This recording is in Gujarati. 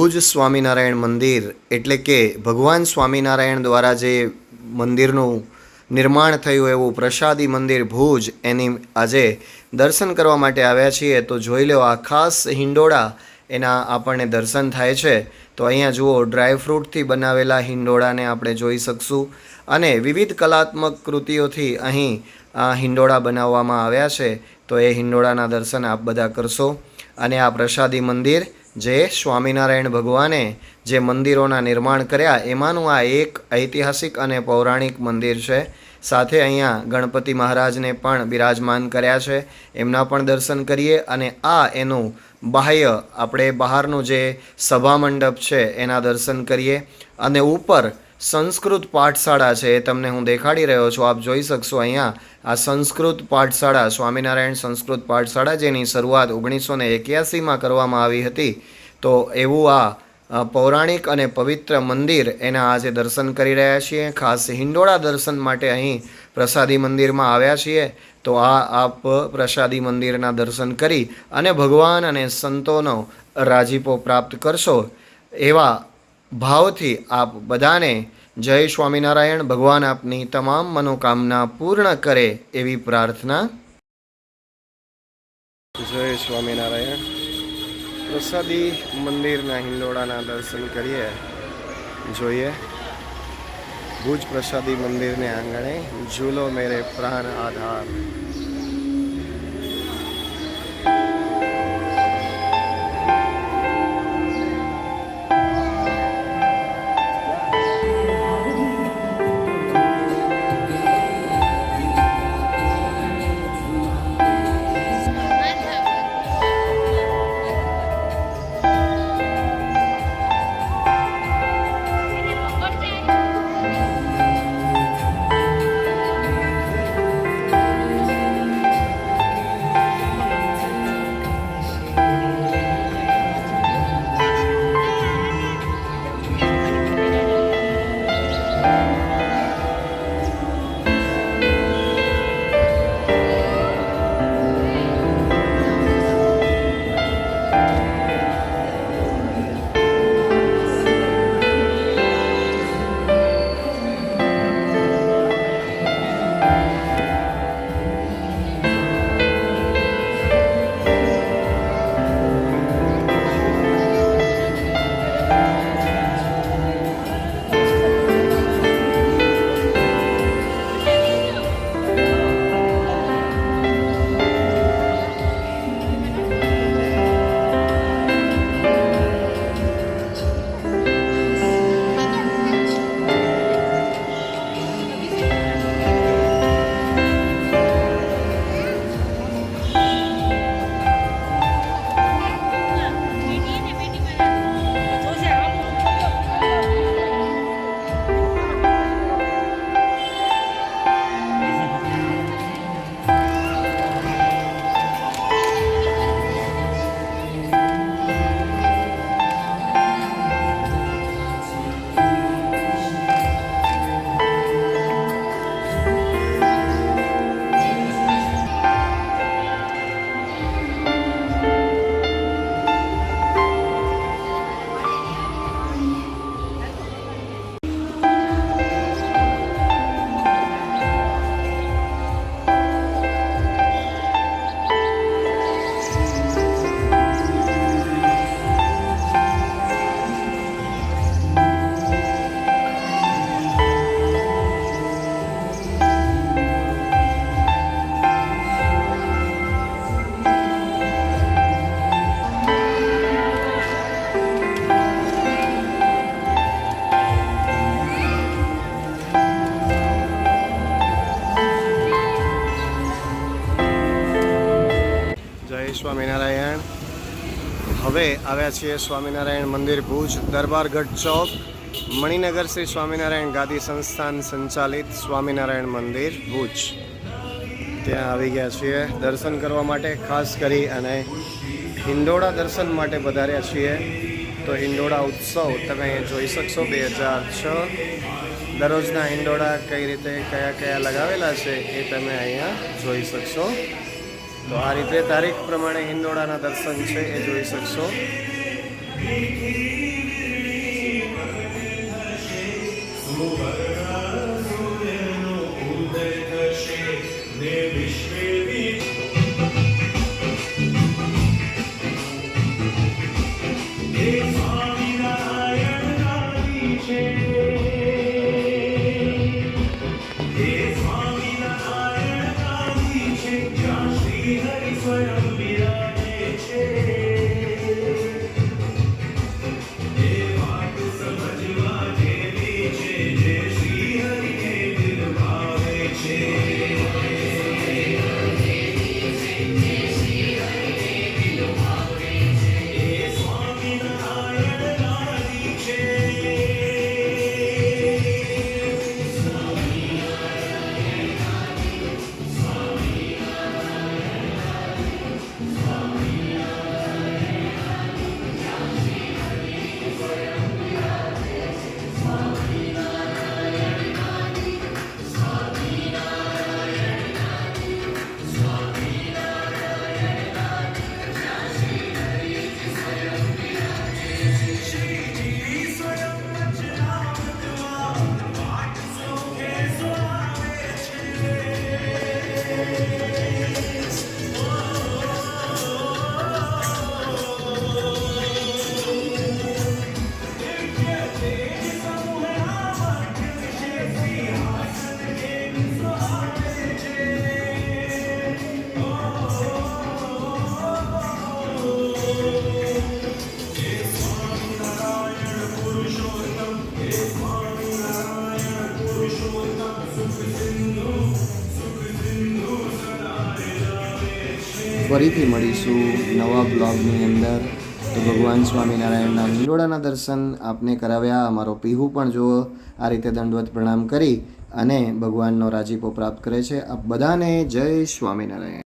ભુજ સ્વામિનારાયણ મંદિર એટલે કે ભગવાન સ્વામિનારાયણ દ્વારા જે મંદિરનું નિર્માણ થયું એવું પ્રસાદી મંદિર ભુજ એની આજે દર્શન કરવા માટે આવ્યા છીએ. તો જોઈ લો, આ ખાસ હિંડોળા એના આપણને દર્શન થાય છે. તો અહીંયા જુઓ, ડ્રાયફ્રૂટથી બનાવેલા હિંડોળાને આપણે જોઈ શકશું અને વિવિધ કલાત્મક કૃતિઓથી અહીં હિંડોળા બનાવવામાં આવ્યા છે. તો એ હિંડોળાના દર્શન આપ બધા કરશો. અને આ પ્રસાદી મંદિર જે સ્વામિનારાયણ ભગવાને જે મંદિરોના નિર્માણ કર્યા એમાંનું આ એક ઐતિહાસિક અને પૌરાણિક મંદિર છે. સાથે અહીંયા ગણપતિ મહારાજને પણ બિરાજમાન કર્યા છે, એમના પણ દર્શન કરીએ. અને આ એનું બાહ્ય, આપણે બહારનું જે સભા મંડપ છે એના દર્શન કરીએ. અને ઉપર સંસ્કૃત પાઠશાળા છે, એ તમને હું દેખાડી રહ્યો છું. આપ જોઈ શકશો અહીંયા આ સંસ્કૃત પાઠશાળા, સ્વામિનારાયણ સંસ્કૃત પાઠશાળા, જેની શરૂઆત 1981માં કરવામાં આવી હતી. તો એવું આ પૌરાણિક અને પવિત્ર મંદિર એના આજે દર્શન કરી રહ્યા છીએ. ખાસ હિંડોળા દર્શન માટે અહીં પ્રસાદી મંદિરમાં આવ્યા છીએ. તો આપ પ્રસાદી મંદિરના દર્શન કરી અને ભગવાન અને સંતોનો રાજીપો પ્રાપ્ત કરશો એવા ભાવથી આપ બધાને જય સ્વામિનારાયણ. ભગવાન આપની તમામ મનોકામના પૂર્ણ કરે એવી પ્રાર્થના. જય સ્વામિનારાયણ. પ્રસાદી મંદિરના હિંડોળાના દર્શન કરીએ. જોઈએ, ભુજ પ્રસાદી મંદિરને આંગણે ઝૂલો મેરે પ્રાણ આધાર. સ્વામિનારાયણ. હવે આવ્યા છીએ સ્વામિનારાયણ મંદિર ભુજ, દરબારગઢ ચોક, મણિનગર શ્રી સ્વામિનારાયણ ગાદી સંસ્થાન સંચાલિત સ્વામિનારાયણ મંદિર ભુજ. ત્યાં આવી ગયા છીએ દર્શન કરવા માટે. ખાસ કરી અને હિંડોળા દર્શન માટે પધાર્યા છીએ. તો હિંડોળા ઉત્સવ તમે જોઈ શકશો 2006. દરરોજના હિંડોળા કઈ રીતે કયા લગાવેલા છે એ તમે અહીંયા જોઈ શકશો. તો આ રીતે તારીખ પ્રમાણે હિંડોળાના દર્શન છે એ જોઈ શકશો. ફરીથી મળીશું નવા બ્લોગની અંદર. તો ભગવાન સ્વામિનારાયણના હિંડોળાના દર્શન આપને કરાવ્યા. અમારો પીહુ પણ જુઓ આ રીતે દંડવત પ્રણામ કરી અને ભગવાનનો રાજીપો પ્રાપ્ત કરે છે. આપ બધાને જય સ્વામિનારાયણ.